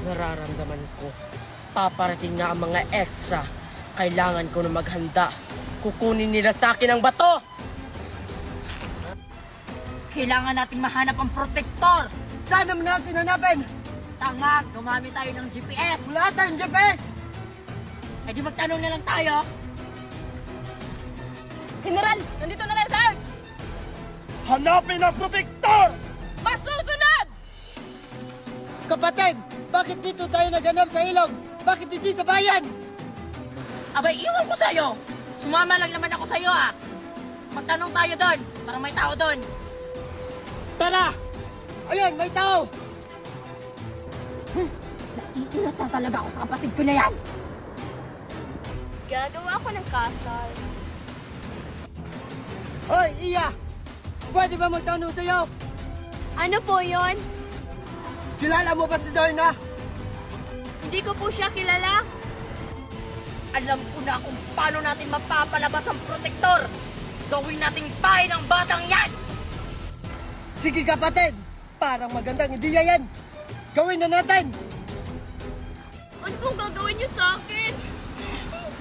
Nararamdaman ko, paparating na ang mga extra. Kailangan ko na maghanda. Kukunin nila sa akin ang bato! Kailangan nating mahanap ang protector! Saan naman natin hanapin? Tama, gumamit tayo ng GPS! Wala tayong GPS! Eh di magtanong na lang tayo! General, nandito na sir! Hanapin ang protector! Masusunod! Kapatid, bakit dito tayo naganap sa ilog? Bakit hindi sa bayan? Abay, iwan ko sa'yo! Sumama lang naman ako sa'yo ah! Magtanong tayo doon, para may tao doon! Tara! Ayun, may tao! Nakikilat na talaga ako sa kapatid ko na yan! Gagawa ko ng kasal. Hoy, Iya! Pwede ba magtanong sa'yo? Ano po yon? Kilala mo ba si Darna? Hindi ko po siya kilala. Alam ko na kung paano natin mapapalabas ang protector! Gawin nating bahay ng batang yan! Sige kapatid! Parang magandang ideya yan! Gawin na natin! Ano pong gagawin niyo sa akin?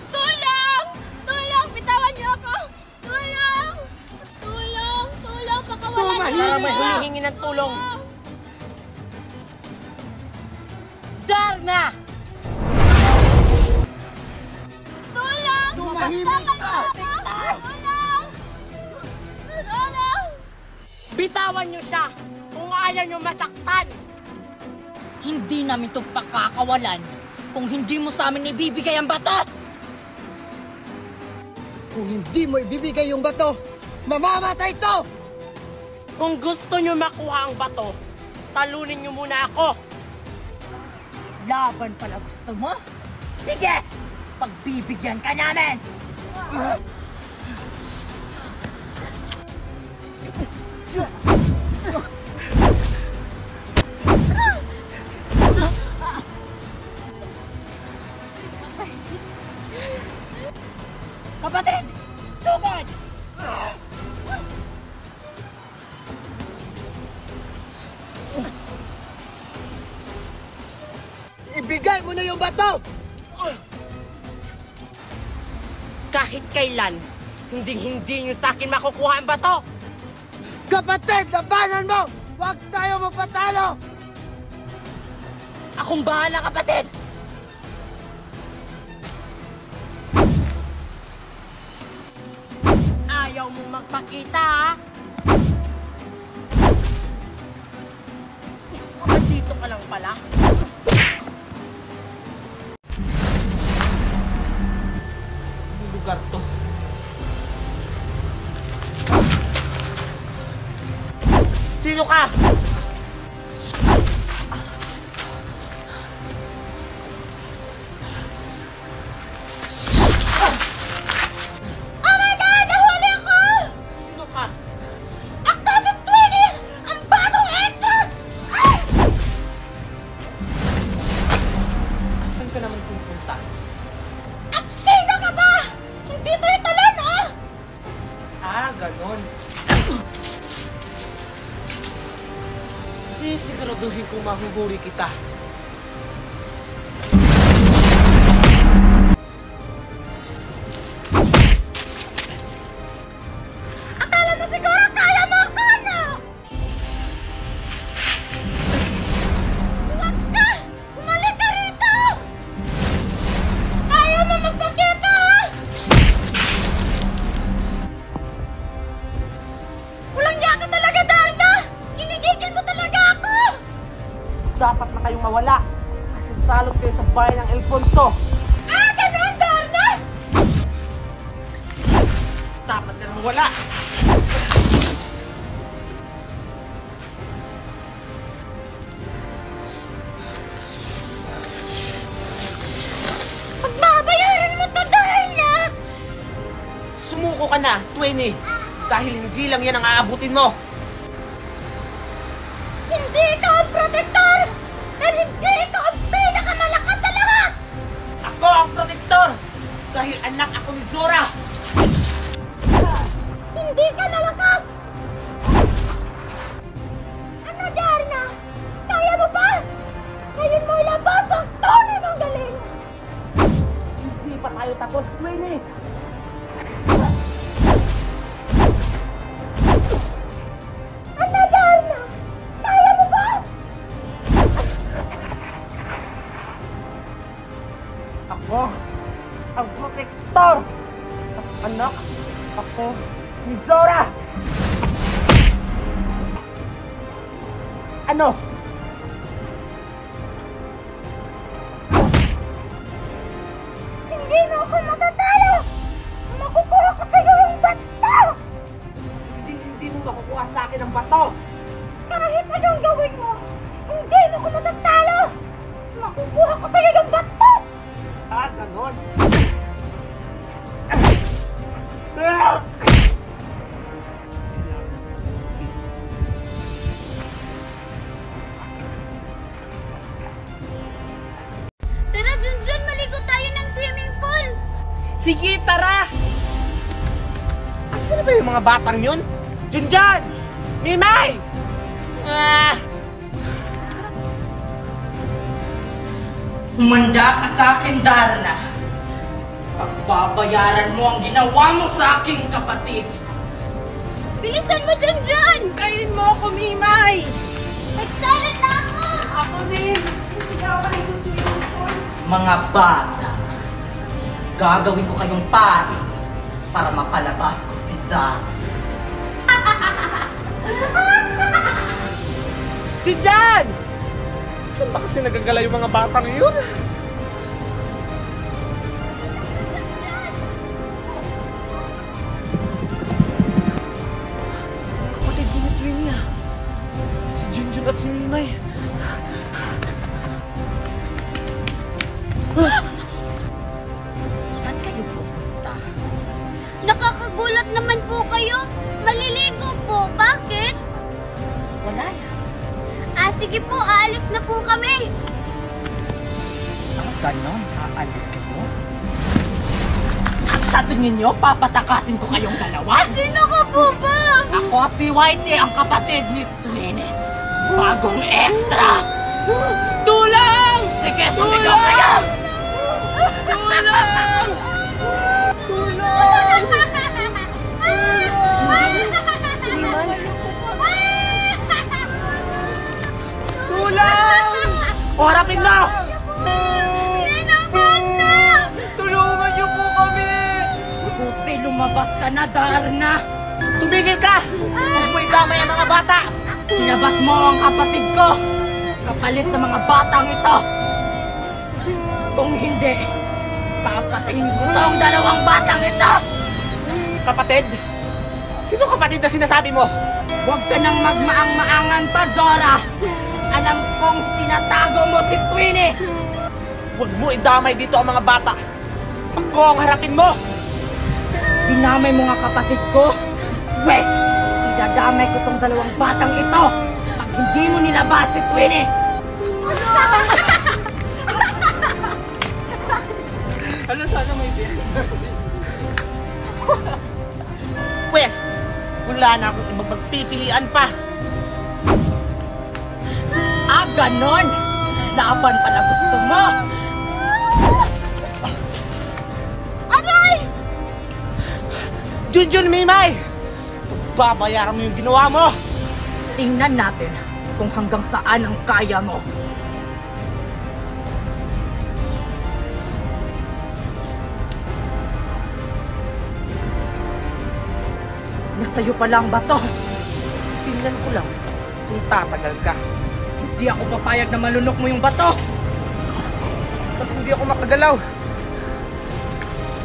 Tulong! Tulong! Bitawan niyo ako! Tulong! Tulong! Tulong! Pakawalan niyo Para ako! may humihingi ng tulong. Darna! Tulong! Tumahimik ka! Tulong! Tulong! Bitawan niyo siya kung ayaw niyo masaktan. Hindi namin ito pakakawalan kung hindi mo sa amin ibibigay ang bato! Kung hindi mo ibibigay yung bato, mamamatay to! Kung gusto niyo makuha ang bato, talunin niyo muna ako. Laban pala gusto mo? Sige! Pagbibigyan ka namin! Kapatid! Sugod! Ibigay mo na yung bato! Kahit kailan, hindi niyo sa akin makukuha ang bato. Kapatid, labanan mo! Huwag tayo mapatalo! Akong bahala, kapatid! Ayaw mong magpakita, ha? Dito ka lang pala. Ang lugar to. Sino ka? Sino ka? Ako si Twilly! Ang bagong extra! Ay! Saan ka naman pupunta? At sino ka ba? Hindi tayo talon, oh! Ah, ganon. Sisiguraduhin kong mahuhuli kita. Akala mo siguro kaya mo ako, no? Huwag ka! Umalik ka rito! Ayaw mo magpakita! Walang yaka talaga, Darna! Ginigigil mo talaga ako! Dapat na kayong mawala. Kasi salot kayo sa bahay ng Alfonso. Ah, ganun, Darna! Dapat ka na mawala. Pagbabayaran mo to, Darna! Sumuko ka na, 20. Dahil hindi lang yan ang aabutin mo. Hindi ikaw ang protector! At hindi ikaw ang pinakamalakas sa lahat! Ako ang protektor. Dahil anak ako ni Zora. Hindi ka nalakas! Ano, Darna? Kaya mo ba? Ngayon mo laban! tayo tapos, Queenie! Ano, Darna? Kaya mo ba? Ako, ang protector! Anak, ako, ni Zora! Ano? Hindi na ako matatalo! Makukuha ko sa'yo yung bato! Hindi mo makukuha sa akin ang bato! Kahit anong gawin mo, hindi mo ko matatalo! Makukuha ko sa'yo yung bato! Ah, ganon! Tara, Junjun, maligo tayo ng swimming pool! Sige, tara! Asan na ba yung mga batang yun? Junjun! Mimay! Ah! Humanda ka sa akin, Darna. Pagbabayaran mo ang ginawa mo sa aking kapatid. Bilisan mo, Junjun! Kainin mo ako, Mimay! Excited na ako! Ako din! Sisigawan ko sa uniform! Mga bata, gagawin ko kayong pari para mapalabas ko si Darna. Diyan! Saan ba kasi nagagala yung mga batang yun? Kapatid ko ni Twinia. Si Junjun at si Mimay. Saan kayo pupunta? Nakakagulat naman po kayo. Maliligo po. Bakit? Wala na. Sige po, aalis na po kami. Ganon, aalis kayo? At sabi ninyo, papatakasin ko kayong dalawa? Sino ka po ba? Ako si Whitey, ang kapatid ni Twinnie. Bagong extra! Tulang! Sige, sumigaw kayo! Tulang! O, harapin mo! Tulungan niyo po kami! Buti lumabas ka na, Darna! Tumigil ka! Huwag mo idamay ang mga bata! Ilabas mo ang kapatid ko! Kapalit ng mga batang ito! Kung hindi, papatayin ko tong dalawang batang ito! Kapatid? Sino kapatid na sinasabi mo? Huwag ka nang magmaang-maangan pa, Zora! Alam kong tinatago mo si Twinnie! Huwag mo idamay dito ang mga bata! Ako ang harapin mo! Dinamay mo nga kapatid ko! Wes, idadamay ko tong dalawang batang ito pag hindi mo nilabas si Twinnie! Ano sana may biyan? Wes, wala na akong ibang pagpipilian pa! Ah, ganon! Laban pala gusto mo! Aray! Junjun, Mimay! Babayaran mo yung ginawa mo! Tingnan natin kung hanggang saan ang kaya mo. Nasa'yo pala ang bato. Tingnan ko lang kung tatagal ka. Hindi ako papayag na malunok mo yung bato. Ba't hindi ako makagalaw?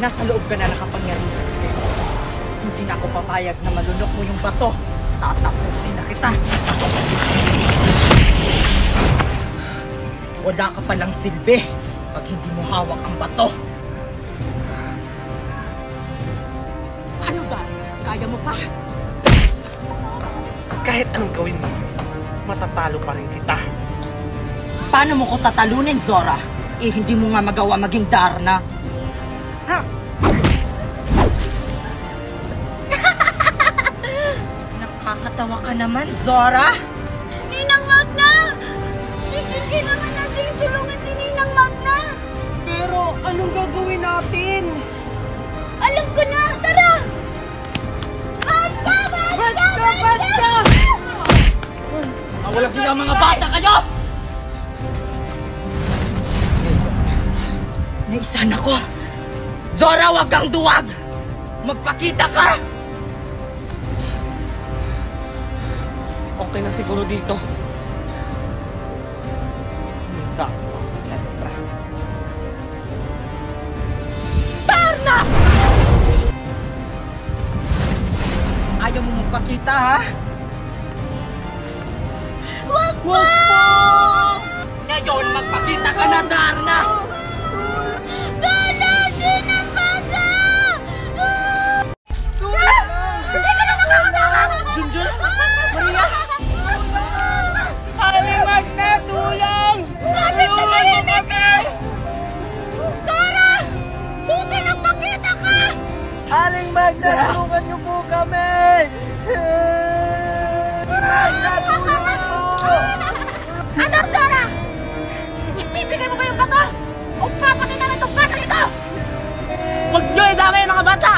Nasa loob ka na nakapangyarihan. Hindi na ako papayag na malunok mo yung bato. Tatapusin na kita. Wala ka palang silbi pag hindi mo hawak ang bato. Ano, Dar? Kaya mo pa? Kahit anong gawin mo, matatalo pa rin kita. Paano mo ko tatalunin, Zora? Eh, hindi mo nga magawa maging Darna. Ha? Nakakatawa ka naman, Zora. Ninang Magna! Kailangan natin tulungan si Ninang Magna! Pero anong gagawin natin? natin! Alam ko na! Tara! Basta! Mga walang hiya mga bata kayo! Naisan ako! Zora, wag kang duwag! Magpakita ka! Okay na siguro dito. Sakit extra. Darna! Ayaw mo magpakita, ha? Wag Wag po! Ngayon, magpakita ka na, Darna! Darna! Di na bata! Hindi ka na makakatakas! Junjun? Maria? Aling Magna, tulong! Sabi ko marinig ka! Sora! Buti nang makita ka! Aling Magna, tulungan niyo po kami! Magna, tulungan po! Ano, Sora? Ipibigay mo ba yung bato? O papatay namin itong bata nito? Huwag nyo idamay mga bata!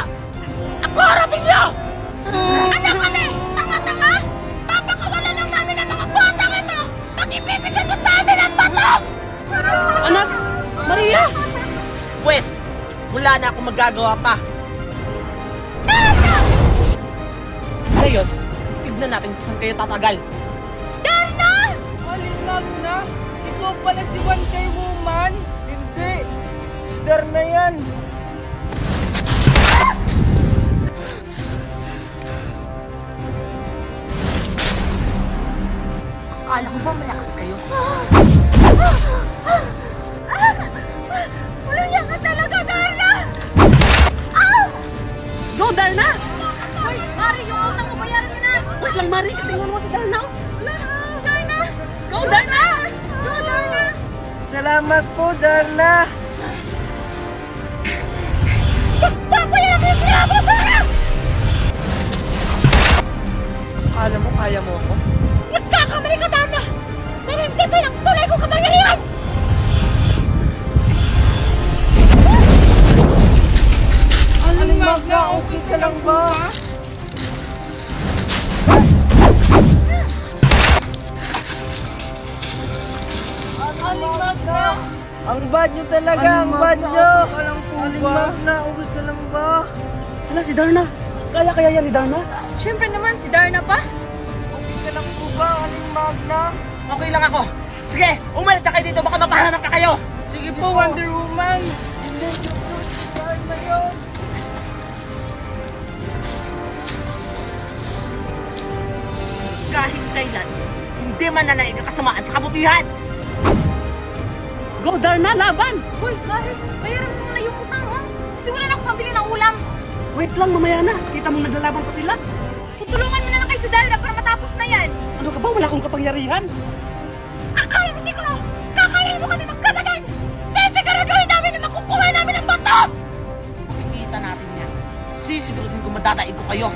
Ako harapin nyo! Ano kami? Tanga-tanga? Papakawalan lang namin ang mga batang ito! Pag ibibigay mo sa amin ang bato! Anak! Maria! Pwes, wala na akong magagawa pa. Ngayon, tignan natin kung saan kayo tatagal. Darna! Aling Magna, ikaw pala si Wonder Woman? Hindi, si Darna yan. Akala ko ba malakas kayo? Walang yan ka talaga, Darna! Go, Darna! Hoy, Mari, yung utang mo, bayaran mo na! Wait lang, Mari, katingnan mo si Darna. Darna! Go, Darna! Go, Darna! Salamat po, Darna. Papayaran mo yung sinabi mo, Darna! Akala mo kaya mo ako? Nagkakamali ka, Darna! Pero hindi pinagtulay ko kapangyarihan! Aling Magna, okay ka lang ba? Aling Magna! Ang bad nyo talaga, ang bad nyo! Aling Magna, okay ka lang ba? Hala, si Darna. Kaya yan ni Darna. Siyempre naman, si Darna pa. Okay ka lang po ba, Aling Magna? Okay lang ako. Sige, umalis na kayo dito. Baka mapahamak ka kayo. Sige po, Wonder Woman! Hindi nyo po si Darna yun! Kahit kailan, hindi mananaig ang kasamaan sa kabutihan. Go, Darna, laban! Hoy, Mari, bayaran mo muna yung utang, ha? Kasi wala na akong pambili ng ulam. Wait lang, mamaya na. Kita mo naglalaban pa sila. Tutulungan mo na lang kay si Darna para matapos na yan. Ano ka ba? Wala akong kapangyarihan. Akala mo siguro, kakayahin mo kami magkapatid! Sisiguraduhin namin na makukuha namin ang bato! Makikita natin yan. Sisiguraduhin ko madadaig ko kayo.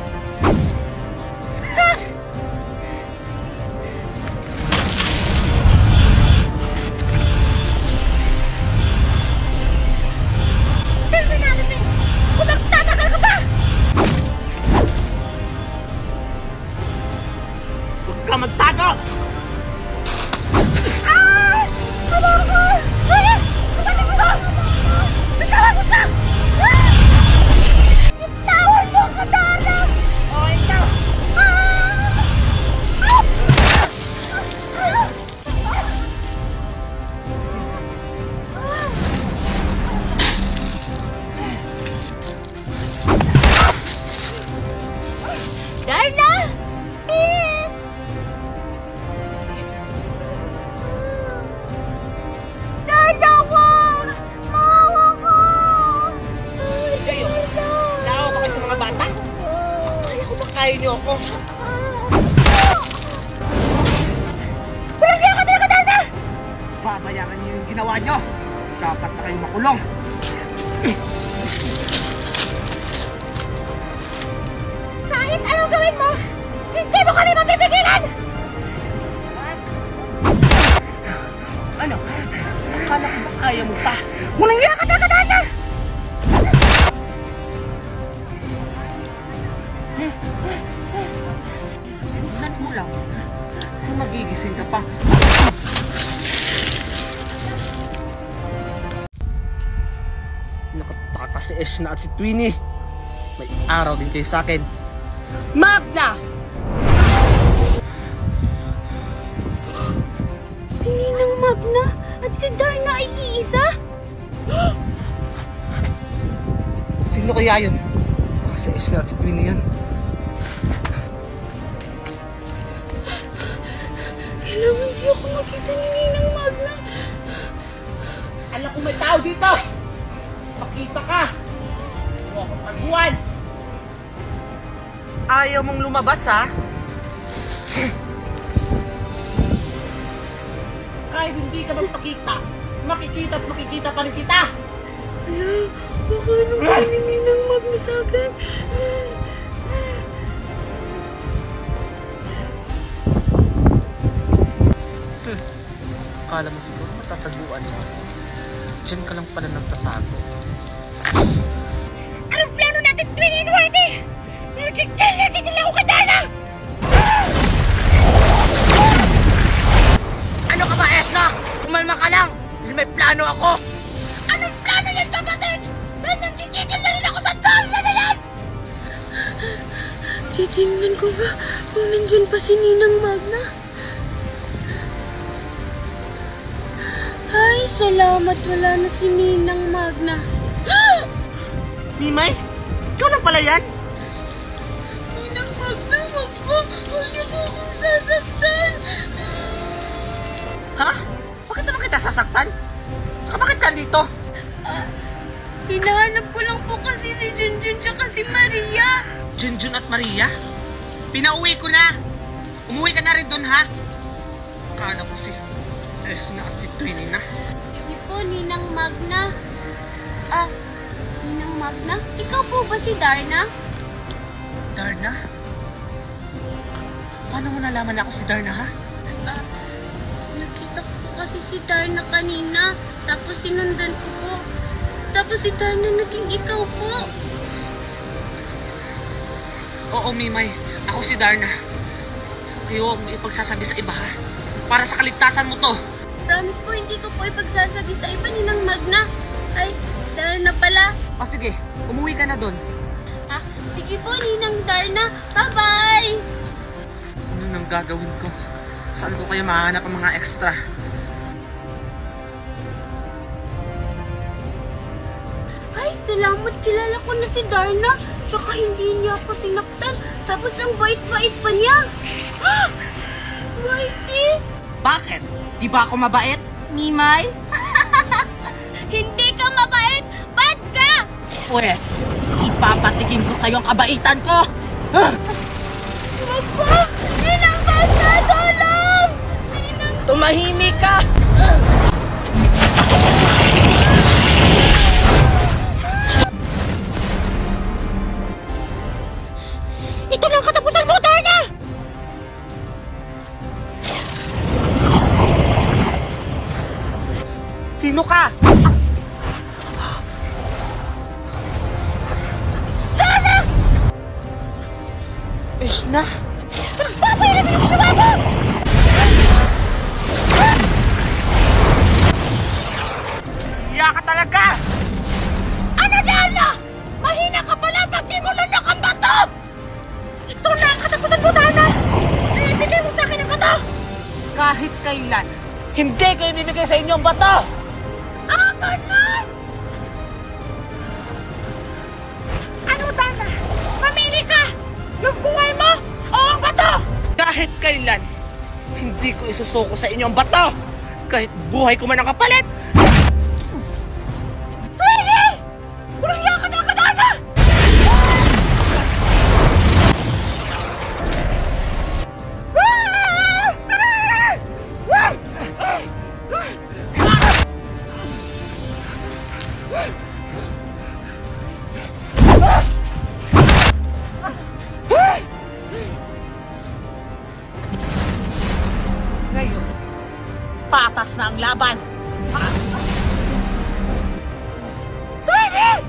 Tignan natin kung magtatagal ka pa! Huwag ka magtago! Ah! Kabawa ko! Ay! Kapatid ko! Bitawan mo siya! Ah! Bitawan mo ka, Darna! Oh, ikaw! Darna! Please! Darna, wag! Maawa ko! Kayo, naawa ba kayo sa mga bata? Kaya ko ba kaya niyo ako? Pero hindi ako talaga, Darna! Babayaran niyo yung ginawa niyo. Dapat na kayo makulong. Kahit anong gawin mo, hindi mo kami mapipigilan! Ano? Akala ko ba kaya mo pa? Walang Hindi ka talaga, Darna! pa. Nakatakas si Eshna at si Twinnie. May araw din kayo sa akin. Magna! Si Ninang Magna at si Darna ay iisa? Sino kaya yun? Baka si Eshna at si Twinnie yun. Kailangan di ako makita ni Ninang Magna. Alam ko may tao dito! Pakita ka! Huwag akong taguan! Ayaw mong lumabas, ha? Kahit hindi ka magpakita, makikita at makikita pa rin kita! Baka naman ni Ninang Magna sa akin. Akala mo siguro matataguan mo. Diyan ka lang pala nagtatago. Anong plano natin, Twinnie and Whitey? Nagkikilagin nila ako kay Darna! Ano ka ba, Eshna? Kumalma ka lang! Dahil may plano ako! Anong plano niyan, kapatid? Dahil nanggigigil na rin ako sa Darna na yan! Titingnan ko nga kung nandyan pa si Ninang Magna. Ay, salamat wala na si Ninang Magna. Mimay? Ikaw lang pala yan? Ninang Magna, wag po. Huwag niyo po akong sasaktan. Ha? Bakit naman kita sasaktan? Saka bakit ka dito? Hinahanap ko lang po kasi si Junjun tsaka si Maria. Junjun at Maria? Pinauwi ko na! Umuwi ka na rin doon, ha? Akala ko si Eshna at si Twinnie na. Hindi po, Ninang Magna. Ninang Magna? Ikaw po ba si Darna? Darna? Paano mo nalaman na ako si Darna, ha? Nakita ko po kasi si Darna kanina. Tapos sinundan ko po. Tapos si Darna naging ikaw po. Oo, Mimay. Ako si Darna. Ayaw mo ipagsasabi sa iba, ha? Para sa kaligtasan mo to. Promise po, hindi ko po ipagsasabi sa iba, Ninang Magna. Ay, Darna pala. O sige, umuwi ka na doon. Sige po, Ninang Darna. Bye-bye! Ano nang gagawin ko? Saan ko kayo mahanap ang mga extra? Ay, salamat. Kilala ko na si Darna. Tsaka hindi niya ako sinaktan. Tapos ang bait-bait pa niya. Whitey! Bakit? Di ba ako mabait, Mimay? Hindi ka mabait! Bad ka! Pwes, ipapatikin ko sa'yo ang kabaitan ko! Wag po! Ninang Magna! Tulong! Tumahimik ka! Ito lang katapusan mo, Darna! Sino ka? Eshna? Papayaran mo yung ginawa mo! Iya ka talaga! Ano, Darna? Mahina ka pala pag di mo lunak ang bato! Ito na ang katapusan mo, Darna! Ibigay mo sa akin ang bato! Kahit kailan, hindi ko ibibigay sa inyo ang bato! Ganun! Ano, Darna? Mamili ka! Yung buhay mo o ang bato! Kahit kailan, hindi ko isusuko sa inyo ang bato! Kahit buhay ko man ang kapalit! Twinnie! Walang iya ka na, Darna! Ngayon, patas na ang laban! Twinnie!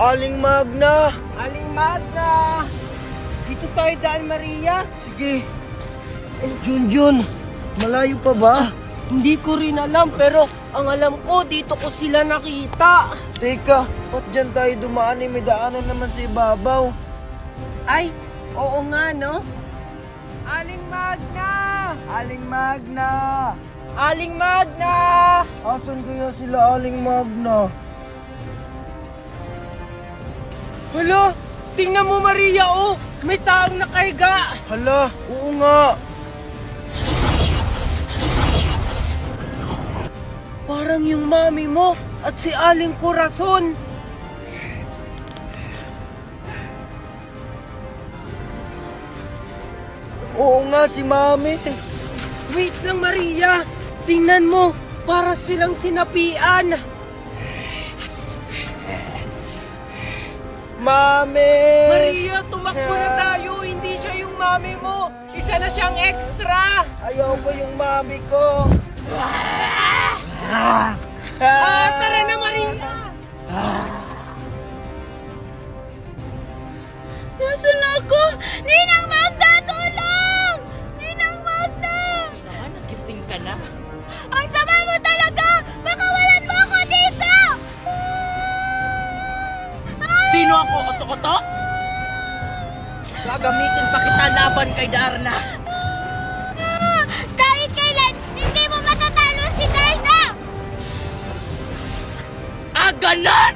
Aling Magna! Aling Magna! Dito tayo daan, Maria. Sige. Junjun, malayo pa ba? Hindi ko rin alam, pero ang alam ko, dito ko sila nakita. Teka, ba't dyan tayo dumaan may daanan naman sa ibabaw? Ay, oo nga, no? Aling Magna! Aling Magna! Aling Magna! Asan kaya sila Aling Magna? Hala, tingnan mo, Maria, oh! May taong nakahiga! Hala, oo nga! Parang yung mami mo at si Aling Corazon. Oo nga, si Mami. Wait lang, Maria. Tingnan mo, para silang sinapian. Mami! Maria, tumakbo na tayo. Hindi siya yung mami mo. Isa na siyang extra. Ayaw ko yung Mami ko. Tara na, Maria. Nasaan ako? Ninang Magda, tulong! Ninang Magda! Nagising ka na. Ang sama mo talaga! Pakawalan mo ako dito! Sino ako, Oto-Oto? Gagamitin pa kita laban kay Darna. Kahit kailan, hindi mo matatalo si Darna! Ganon!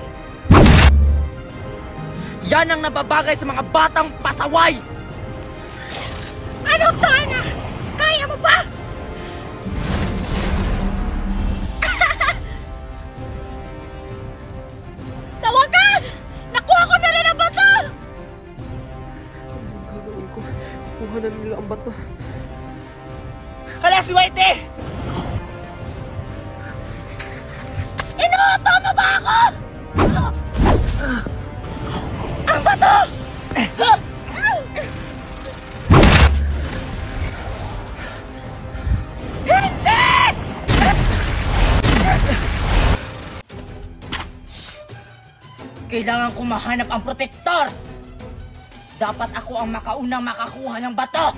Yan ang nababagay sa mga batang pasaway! Anong Darna? Kaya mo ba? Sa wakas! Nakuha ko na rin ang bato! Anong gagawin ko? Kukuha na nila ang bato. Hala, si Whitey! Inuuto mo ba ako? Ang bato! Hindi! Kailangan ko mahanap ang protektor! Dapat ako ang makaunang makakuha ng bato!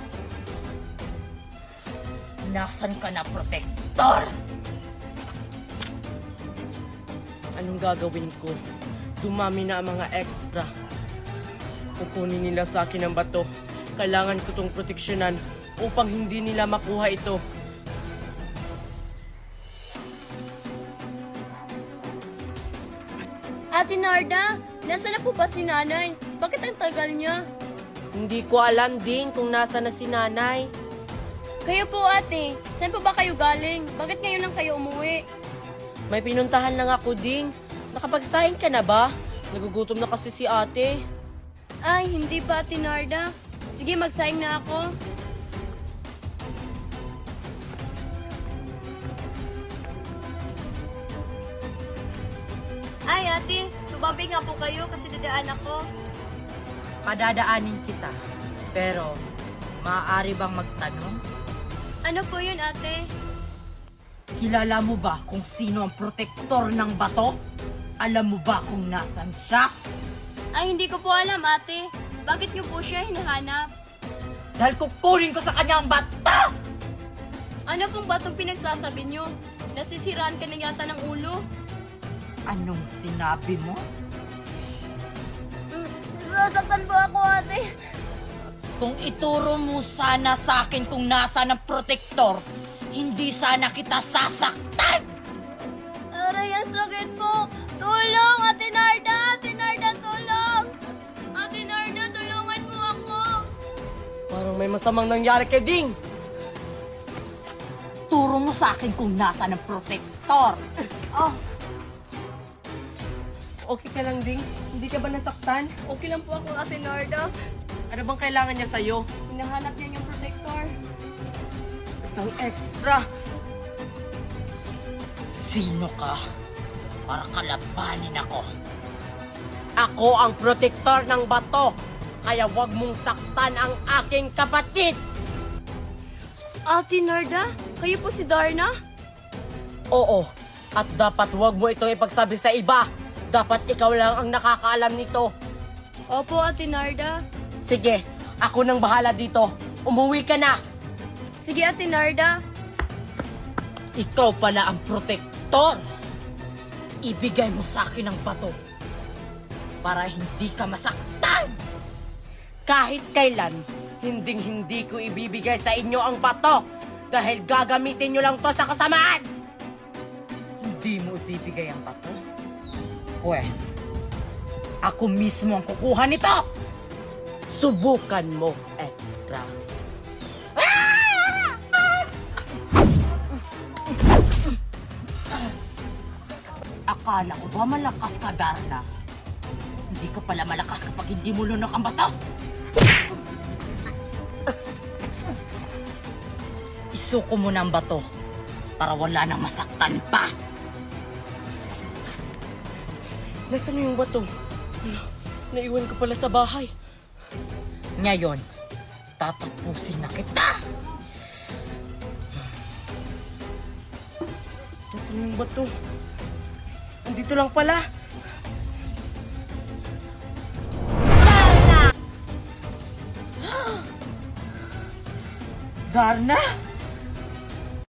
Nasaan ka na, protektor? Anong gagawin ko? Dumami na ang mga extra. Kukunin nila sa akin ang bato. Kailangan ko itong proteksyonan upang hindi nila makuha ito. Ate Narda, nasaan na po ba si nanay? Bakit ang tagal niya? Hindi ko alam din kung nasa na si nanay. Kayo po ate, saan po ba kayo galing? Bakit ngayon lang kayo umuwi? May pinuntahan lang ako ding. Nakapagsahin ka na ba? Nagugutom na kasi si ate. Ay, hindi pa Ate Narda. Sige, magsaing na ako. Ay, ate, tumabi nga po kayo kasi dadaan ako. Padadaanin kita. Pero, maaari bang magtanong? Ano po yun, ate? Kilala mo ba kung sino ang protektor ng bato? Alam mo ba kung nasan siya? Ay, hindi ko po alam, ate. Bakit niyo po siya hinahanap? Dahil kukunin ko sa kanya ang bato! Ano pong batong pinagsasabi niyo? Nasisiraan ka na yata ng ulo? Anong sinabi mo? Nasasaktan po ako, ate. Kung ituro mo sana sa akin kung nasaan ang protektor, hindi sana kita sasaktan! Aray, ang sakit po. Tulong, Ate Narda! Ate Narda, tulong! Ate Narda, tulungan mo ako! Parang may masamang nangyari kay Ding. Turo mo sa akin kung nasaan ang protektor! Okay ka lang, Ding? Hindi ka ba nasaktan? Okay lang po ako, Ate Narda. Ano bang kailangan niya sa'yo? Hinahanap niya yung protector. Isang extra. Sino ka? Para kalabanin ako. Ako ang protektor ng bato. Kaya wag mong saktan ang aking kapatid. Ate Narda, kayo po si Darna? Oo. At dapat wag mo itong ipagsabi sa iba. Dapat ikaw lang ang nakakaalam nito. Opo, Ate Narda. Sige, ako nang bahala dito. Umuwi ka na. Sige, Ate Narda. Ikaw pala ang protektor. Ibigay mo sa akin ang bato para hindi ka masaktan. Kahit kailan, hindi ko ibibigay sa inyo ang bato dahil gagamitin nyo lang to sa kasamaan. Hindi mo ibibigay ang bato? Pwes, ako mismo ang kukuha nito. Subukan mo, extra. Akala ko ba malakas ka, Darna? Hindi ka pala malakas kapag hindi mo lunok ang bato. Isuko mo na ang bato para wala nang masaktan pa. Nasaan na yung bato? Naiwan ko pala sa bahay. Ngayon, tatapusin na kita! Nasaan na yung bato? Andito lang pala. Darna!